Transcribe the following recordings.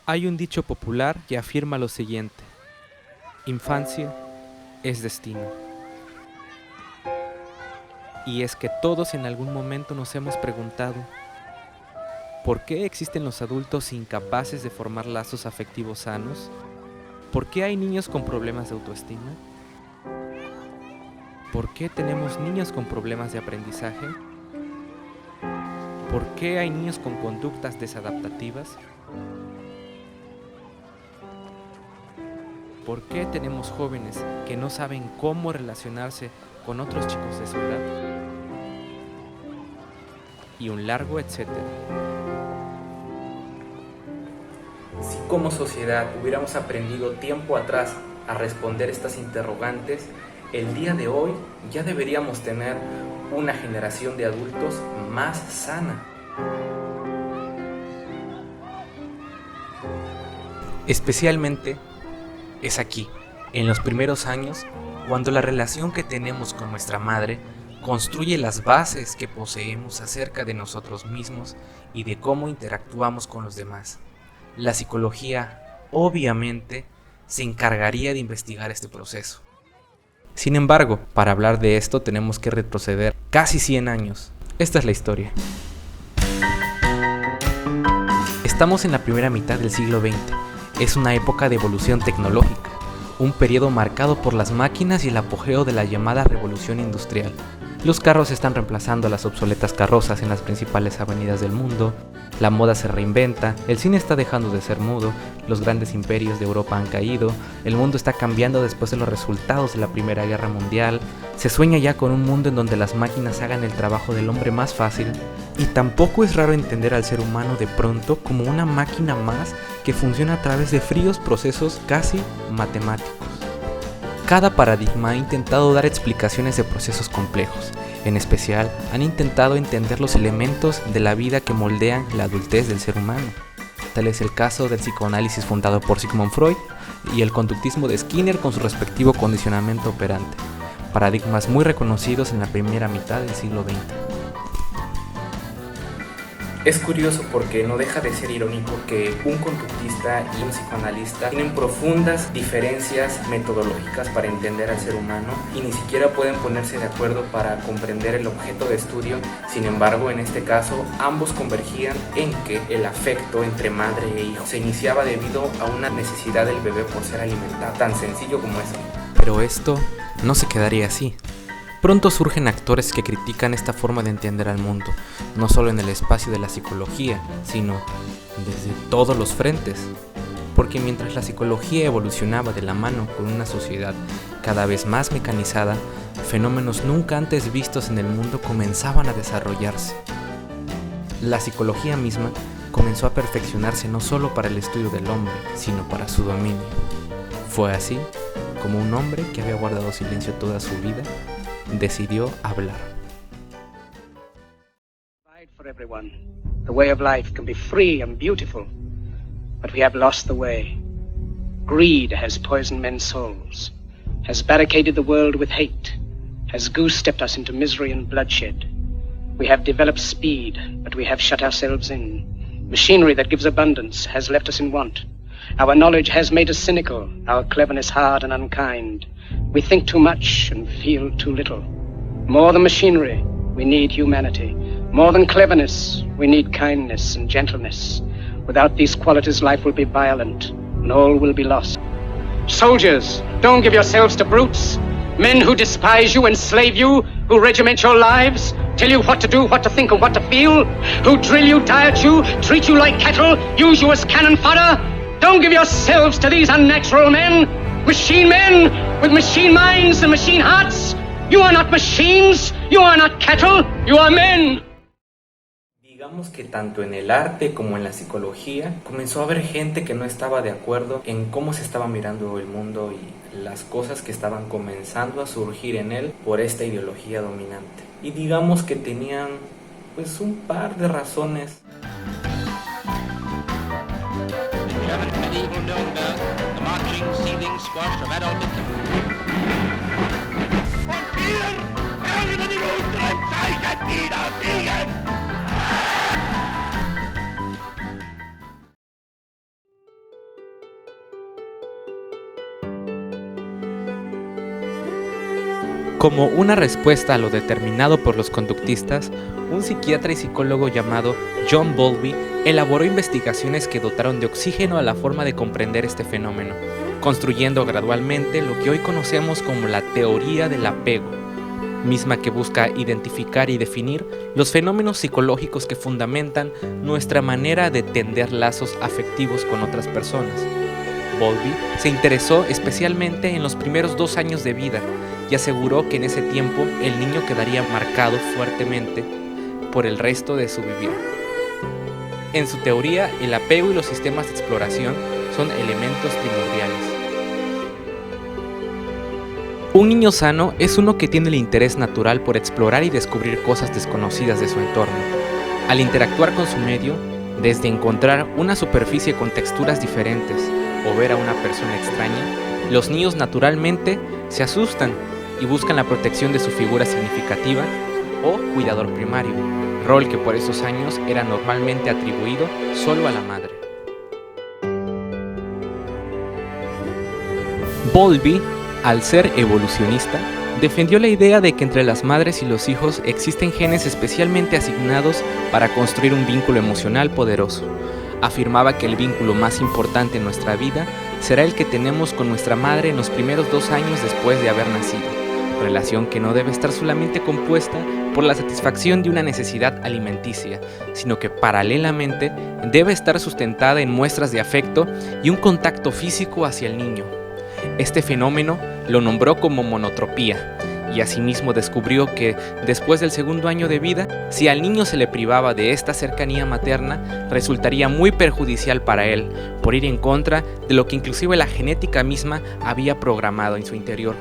Hay un dicho popular que afirma lo siguiente: infancia es destino. Y es que todos en algún momento nos hemos preguntado, ¿por qué existen los adultos incapaces de formar lazos afectivos sanos? ¿Por qué hay niños con problemas de autoestima? ¿Por qué tenemos niños con problemas de aprendizaje? ¿Por qué hay niños con conductas desadaptativas? ¿Por qué tenemos jóvenes que no saben cómo relacionarse con otros chicos de su edad? Y un largo etcétera. Si como sociedad hubiéramos aprendido tiempo atrás a responder estas interrogantes, el día de hoy ya deberíamos tener una generación de adultos más sana. Especialmente es aquí, en los primeros años, cuando la relación que tenemos con nuestra madre construye las bases que poseemos acerca de nosotros mismos y de cómo interactuamos con los demás. La psicología, obviamente, se encargaría de investigar este proceso. Sin embargo, para hablar de esto tenemos que retroceder casi 100 años. Esta es la historia. Estamos en la primera mitad del siglo XX. Es una época de evolución tecnológica, un periodo marcado por las máquinas y el apogeo de la llamada revolución industrial. Los carros están reemplazando a las obsoletas carrozas en las principales avenidas del mundo, la moda se reinventa, el cine está dejando de ser mudo, los grandes imperios de Europa han caído, el mundo está cambiando después de los resultados de la Primera Guerra Mundial, se sueña ya con un mundo en donde las máquinas hagan el trabajo del hombre más fácil, y tampoco es raro entender al ser humano de pronto como una máquina más que funciona a través de fríos procesos casi matemáticos. Cada paradigma ha intentado dar explicaciones de procesos complejos. En especial, han intentado entender los elementos de la vida que moldean la adultez del ser humano. Tal es el caso del psicoanálisis fundado por Sigmund Freud y el conductismo de Skinner con su respectivo condicionamiento operante, paradigmas muy reconocidos en la primera mitad del siglo XX. Es curioso porque no deja de ser irónico que un conductista y un psicoanalista tienen profundas diferencias metodológicas para entender al ser humano y ni siquiera pueden ponerse de acuerdo para comprender el objeto de estudio. Sin embargo, en este caso, ambos convergían en que el afecto entre madre e hijo se iniciaba debido a una necesidad del bebé por ser alimentado, tan sencillo como eso. Pero esto no se quedaría así. Pronto surgen actores que critican esta forma de entender al mundo, no solo en el espacio de la psicología, sino desde todos los frentes. Porque mientras la psicología evolucionaba de la mano con una sociedad cada vez más mecanizada, fenómenos nunca antes vistos en el mundo comenzaban a desarrollarse. La psicología misma comenzó a perfeccionarse no solo para el estudio del hombre, sino para su dominio. Fue así como un hombre que había guardado silencio toda su vida decidió hablar. For everyone, the way of life can be free and beautiful, but we have lost the way. Greed has poisoned men's souls, has barricaded the world with hate, has goose-stepped us into misery and bloodshed. We have developed speed, but we have shut ourselves in. Machinery that gives abundance has left us in want. Our knowledge has made us cynical, our cleverness hard and unkind. We think too much and feel too little. More than machinery, we need humanity. More than cleverness, we need kindness and gentleness. Without these qualities, life will be violent and all will be lost. Soldiers, don't give yourselves to brutes. Men who despise you, enslave you, who regiment your lives, tell you what to do, what to think, and what to feel, who drill you, diet you, treat you like cattle, use you as cannon fodder. Don't give yourselves to these unnatural men. Machine men with machine minds and machine hearts. You are not machines, you are not cattle, you are men. Digamos que tanto en el arte como en la psicología comenzó a haber gente que no estaba de acuerdo en cómo se estaba mirando el mundo y las cosas que estaban comenzando a surgir en él por esta ideología dominante. Y digamos que tenían pues un par de razones. The marching, seething squash of adult Como una respuesta a lo determinado por los conductistas, un psiquiatra y psicólogo llamado John Bowlby elaboró investigaciones que dotaron de oxígeno a la forma de comprender este fenómeno, construyendo gradualmente lo que hoy conocemos como la teoría del apego, misma que busca identificar y definir los fenómenos psicológicos que fundamentan nuestra manera de tender lazos afectivos con otras personas. Bowlby se interesó especialmente en los primeros 2 años de vida y aseguró que en ese tiempo el niño quedaría marcado fuertemente por el resto de su vivir. En su teoría, el apego y los sistemas de exploración son elementos primordiales. Un niño sano es uno que tiene el interés natural por explorar y descubrir cosas desconocidas de su entorno. Al interactuar con su medio, desde encontrar una superficie con texturas diferentes o ver a una persona extraña, los niños naturalmente se asustan y buscan la protección de su figura significativa o cuidador primario, rol que por esos años era normalmente atribuido solo a la madre. Bowlby, al ser evolucionista, defendió la idea de que entre las madres y los hijos existen genes especialmente asignados para construir un vínculo emocional poderoso. Afirmaba que el vínculo más importante en nuestra vida será el que tenemos con nuestra madre en los primeros 2 años después de haber nacido, relación que no debe estar solamente compuesta por la satisfacción de una necesidad alimenticia, sino que paralelamente debe estar sustentada en muestras de afecto y un contacto físico hacia el niño. Este fenómeno lo nombró como monotropía, y asimismo descubrió que, después del 2.º año de vida, si al niño se le privaba de esta cercanía materna, resultaría muy perjudicial para él, por ir en contra de lo que inclusive la genética misma había programado en su interior.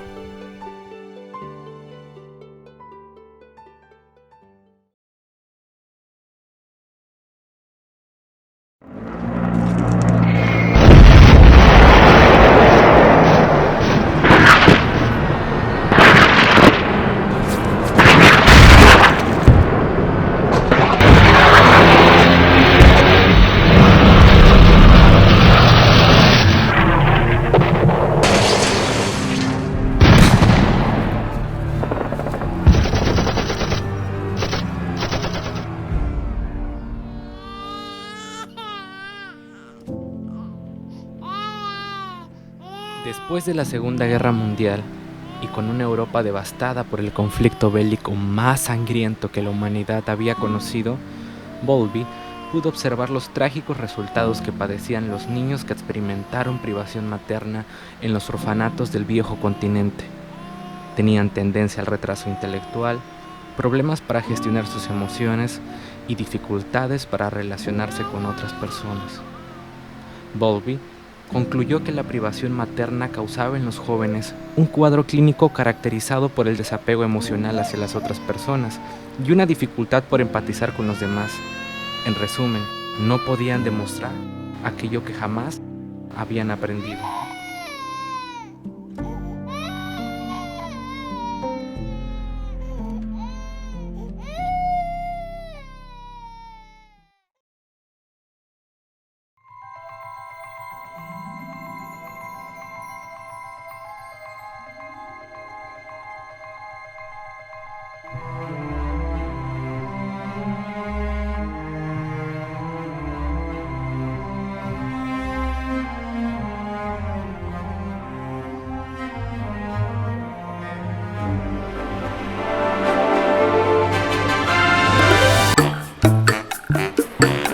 Después de la Segunda Guerra Mundial, y con una Europa devastada por el conflicto bélico más sangriento que la humanidad había conocido, Bowlby pudo observar los trágicos resultados que padecían los niños que experimentaron privación materna en los orfanatos del viejo continente. Tenían tendencia al retraso intelectual, problemas para gestionar sus emociones y dificultades para relacionarse con otras personas. Bowlby concluyó que la privación materna causaba en los jóvenes un cuadro clínico caracterizado por el desapego emocional hacia las otras personas y una dificultad por empatizar con los demás. En resumen, no podían demostrar aquello que jamás habían aprendido.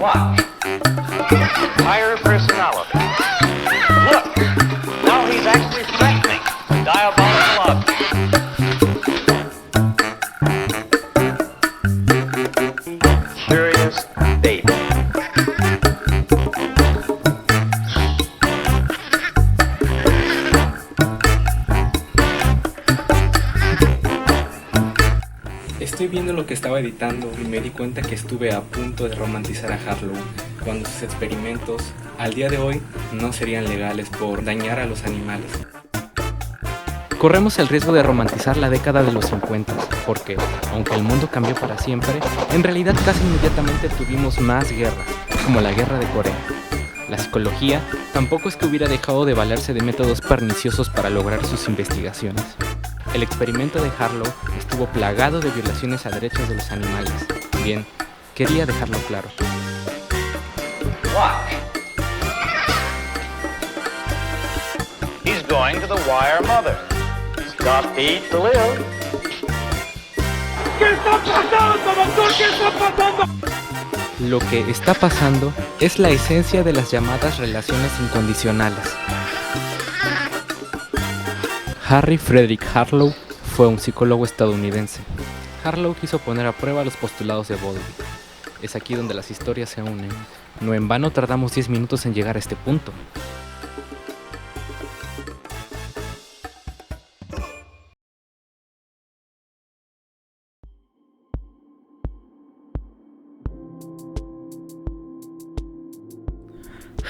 Watch. Higher personality. Look! Now he's actually threatening. Diabolical object. Curious baby. Estoy viendo lo que estaba editando y me di cuenta que estuve a punto de romantizar a Harlow, cuando sus experimentos, al día de hoy, no serían legales por dañar a los animales. Corremos el riesgo de romantizar la década de los 50, porque, aunque el mundo cambió para siempre, en realidad casi inmediatamente tuvimos más guerra, como la Guerra de Corea. La psicología tampoco es que hubiera dejado de valerse de métodos perniciosos para lograr sus investigaciones. El experimento de Harlow estuvo plagado de violaciones a derechos de los animales. Bien, quería dejarlo claro. Watch. He's going to the wire mother. Stop, eat, to live. ¿Qué está pasando, doctor? ¿Qué está pasando? Lo que está pasando es la esencia de las llamadas relaciones incondicionales. Harry Frederick Harlow fue un psicólogo estadounidense. Harlow quiso poner a prueba los postulados de Bowlby. Es aquí donde las historias se unen. No en vano tardamos 10 minutos en llegar a este punto.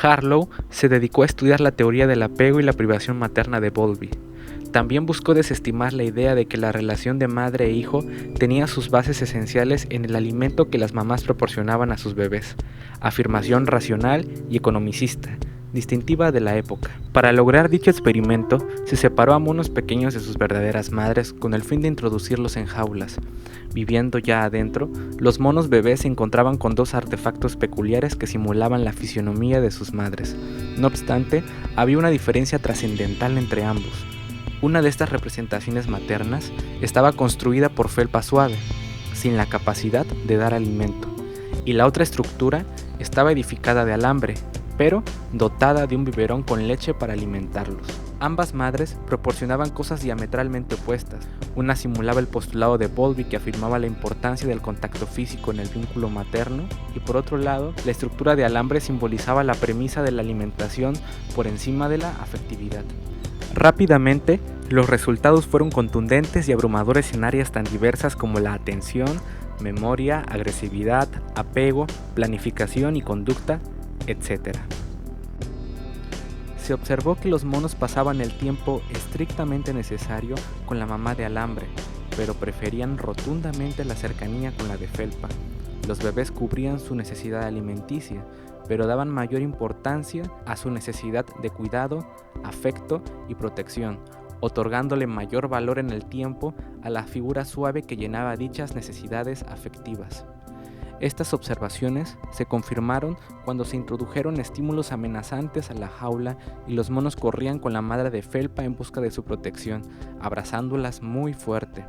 Harlow se dedicó a estudiar la teoría del apego y la privación materna de Bowlby. También buscó desestimar la idea de que la relación de madre e hijo tenía sus bases esenciales en el alimento que las mamás proporcionaban a sus bebés, afirmación racional y economicista, distintiva de la época. Para lograr dicho experimento, se separó a monos pequeños de sus verdaderas madres con el fin de introducirlos en jaulas. Viviendo ya adentro, los monos bebés se encontraban con dos artefactos peculiares que simulaban la fisionomía de sus madres. No obstante, había una diferencia trascendental entre ambos. Una de estas representaciones maternas estaba construida por felpa suave, sin la capacidad de dar alimento, y la otra estructura estaba edificada de alambre, pero dotada de un biberón con leche para alimentarlos. Ambas madres proporcionaban cosas diametralmente opuestas. Una simulaba el postulado de Bowlby que afirmaba la importancia del contacto físico en el vínculo materno, y por otro lado, la estructura de alambre simbolizaba la premisa de la alimentación por encima de la afectividad. Rápidamente, los resultados fueron contundentes y abrumadores en áreas tan diversas como la atención, memoria, agresividad, apego, planificación y conducta, etc. Se observó que los monos pasaban el tiempo estrictamente necesario con la mamá de alambre, pero preferían rotundamente la cercanía con la de felpa. Los bebés cubrían su necesidad alimenticia, pero daban mayor importancia a su necesidad de cuidado, afecto y protección, otorgándole mayor valor en el tiempo a la figura suave que llenaba dichas necesidades afectivas. Estas observaciones se confirmaron cuando se introdujeron estímulos amenazantes a la jaula y los monos corrían con la madre de felpa en busca de su protección, abrazándolas muy fuerte.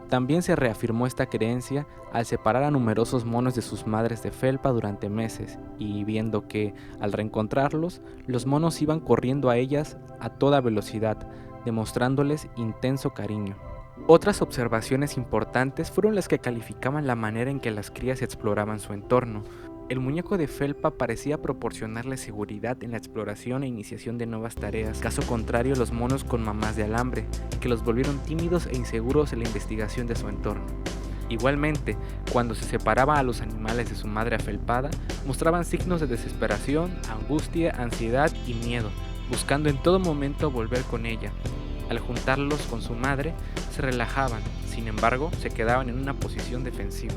También se reafirmó esta creencia al separar a numerosos monos de sus madres de felpa durante meses y viendo que, al reencontrarlos, los monos iban corriendo a ellas a toda velocidad, demostrándoles intenso cariño. Otras observaciones importantes fueron las que calificaban la manera en que las crías exploraban su entorno. El muñeco de felpa parecía proporcionarle seguridad en la exploración e iniciación de nuevas tareas, caso contrario los monos con mamás de alambre, que los volvieron tímidos e inseguros en la investigación de su entorno. Igualmente, cuando se separaba a los animales de su madre afelpada, mostraban signos de desesperación, angustia, ansiedad y miedo, buscando en todo momento volver con ella. Al juntarlos con su madre, se relajaban, sin embargo, se quedaban en una posición defensiva.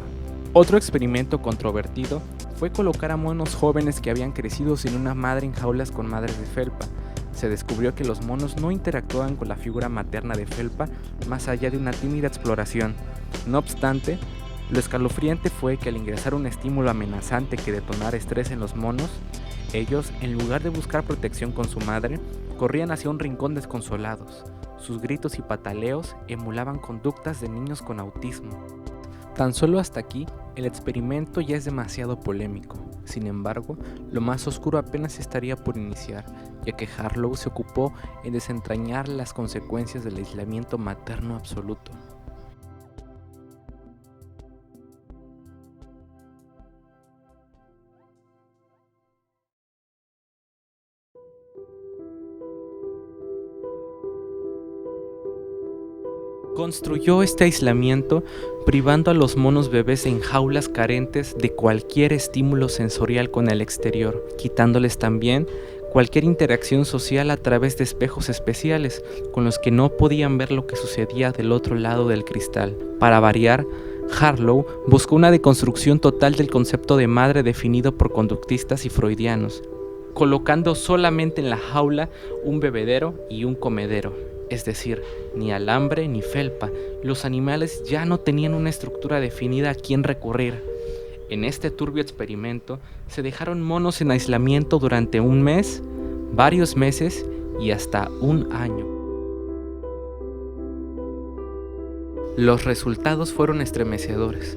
Otro experimento controvertido fue colocar a monos jóvenes que habían crecido sin una madre en jaulas con madres de felpa. Se descubrió que los monos no interactuaban con la figura materna de felpa más allá de una tímida exploración. No obstante, lo escalofriante fue que al ingresar un estímulo amenazante que detonara estrés en los monos, ellos, en lugar de buscar protección con su madre, corrían hacia un rincón desconsolados. Sus gritos y pataleos emulaban conductas de niños con autismo. Tan solo hasta aquí, el experimento ya es demasiado polémico. Sin embargo, lo más oscuro apenas estaría por iniciar, ya que Harlow se ocupó en desentrañar las consecuencias del aislamiento materno absoluto. Construyó este aislamiento privando a los monos bebés en jaulas carentes de cualquier estímulo sensorial con el exterior, quitándoles también cualquier interacción social a través de espejos especiales con los que no podían ver lo que sucedía del otro lado del cristal. Para variar, Harlow buscó una deconstrucción total del concepto de madre definido por conductistas y freudianos, colocando solamente en la jaula un bebedero y un comedero. es decir, ni alambre ni felpa. Los animales ya no tenían una estructura definida a quién recurrir. En este turbio experimento se dejaron monos en aislamiento durante un mes, varios meses y hasta un año. Los resultados fueron estremecedores.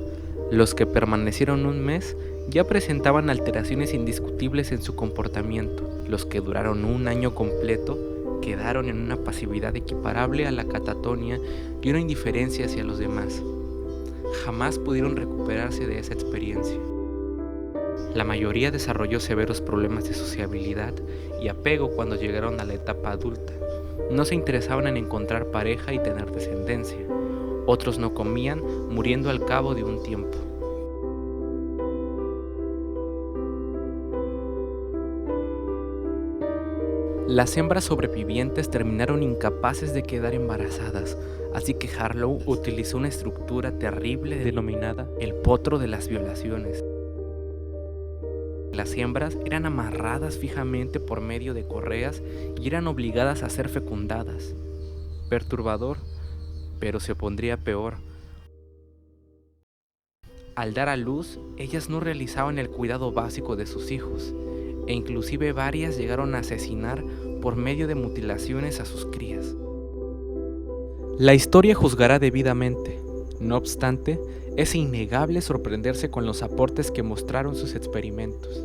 Los que permanecieron un mes ya presentaban alteraciones indiscutibles en su comportamiento. Los que duraron un año completo quedaron en una pasividad equiparable a la catatonia y una indiferencia hacia los demás. Jamás pudieron recuperarse de esa experiencia. La mayoría desarrolló severos problemas de sociabilidad y apego cuando llegaron a la etapa adulta. No se interesaban en encontrar pareja y tener descendencia. Otros no comían, muriendo al cabo de un tiempo. Las hembras sobrevivientes terminaron incapaces de quedar embarazadas, así que Harlow utilizó una estructura terrible denominada el potro de las violaciones. Las hembras eran amarradas fijamente por medio de correas y eran obligadas a ser fecundadas. Perturbador, pero se pondría peor. Al dar a luz, ellas no realizaban el cuidado básico de sus hijos, e inclusive varias llegaron a asesinar por medio de mutilaciones a sus crías. La historia juzgará debidamente. No obstante, es innegable sorprenderse con los aportes que mostraron sus experimentos,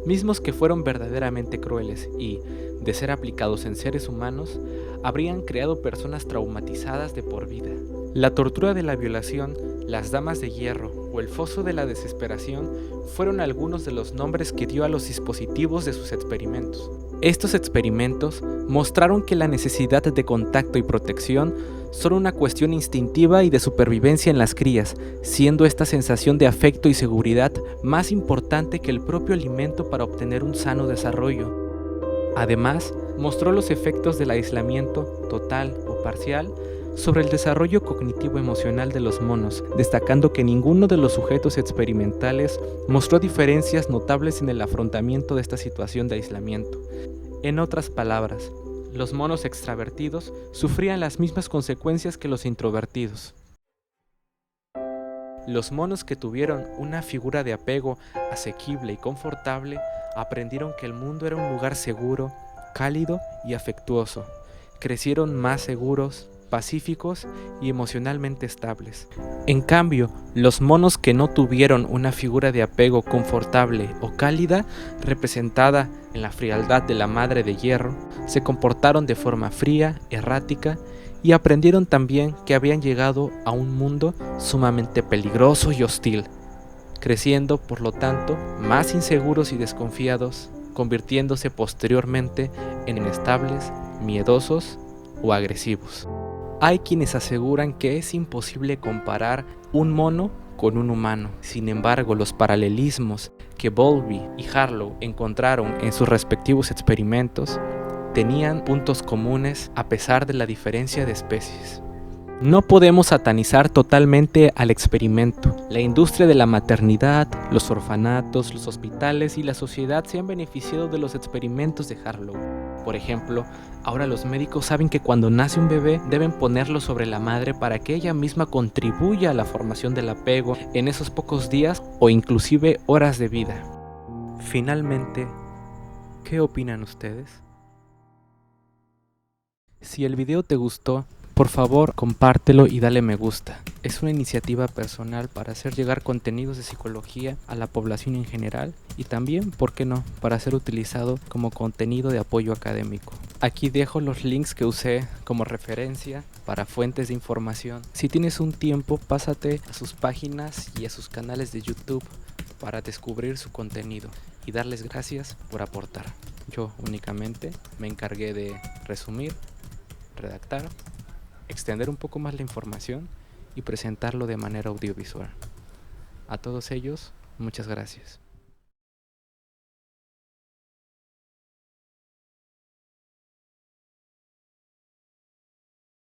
mismos que fueron verdaderamente crueles y, de ser aplicados en seres humanos, habrían creado personas traumatizadas de por vida. La tortura de la violación, las damas de hierro o el foso de la desesperación fueron algunos de los nombres que dio a los dispositivos de sus experimentos. Estos experimentos mostraron que la necesidad de contacto y protección son una cuestión instintiva y de supervivencia en las crías, siendo esta sensación de afecto y seguridad más importante que el propio alimento para obtener un sano desarrollo. Además, mostró los efectos del aislamiento, total o parcial, sobre el desarrollo cognitivo-emocional de los monos, destacando que ninguno de los sujetos experimentales mostró diferencias notables en el afrontamiento de esta situación de aislamiento. En otras palabras, los monos extravertidos sufrían las mismas consecuencias que los introvertidos. Los monos que tuvieron una figura de apego asequible y confortable aprendieron que el mundo era un lugar seguro, cálido y afectuoso. Crecieron más seguros, pacíficos y emocionalmente estables. En cambio, los monos que no tuvieron una figura de apego confortable o cálida, representada en la frialdad de la madre de hierro, se comportaron de forma fría, errática, y aprendieron también que habían llegado a un mundo sumamente peligroso y hostil, creciendo, por lo tanto, más inseguros y desconfiados, convirtiéndose posteriormente en inestables, miedosos o agresivos. Hay quienes aseguran que es imposible comparar un mono con un humano. Sin embargo, los paralelismos que Bowlby y Harlow encontraron en sus respectivos experimentos tenían puntos comunes a pesar de la diferencia de especies. No podemos satanizar totalmente al experimento. La industria de la maternidad, los orfanatos, los hospitales y la sociedad se han beneficiado de los experimentos de Harlow. Por ejemplo, ahora los médicos saben que cuando nace un bebé deben ponerlo sobre la madre para que ella misma contribuya a la formación del apego en esos pocos días o inclusive horas de vida. Finalmente, ¿qué opinan ustedes? Si el video te gustó, por favor, compártelo y dale me gusta. Es una iniciativa personal para hacer llegar contenidos de psicología a la población en general y también, ¿por qué no?, para ser utilizado como contenido de apoyo académico. Aquí dejo los links que usé como referencia para fuentes de información. Si tienes un tiempo, pásate a sus páginas y a sus canales de YouTube para descubrir su contenido y darles gracias por aportar. Yo únicamente me encargué de resumir, redactar, extender un poco más la información y presentarlo de manera audiovisual. A todos ellos, muchas gracias.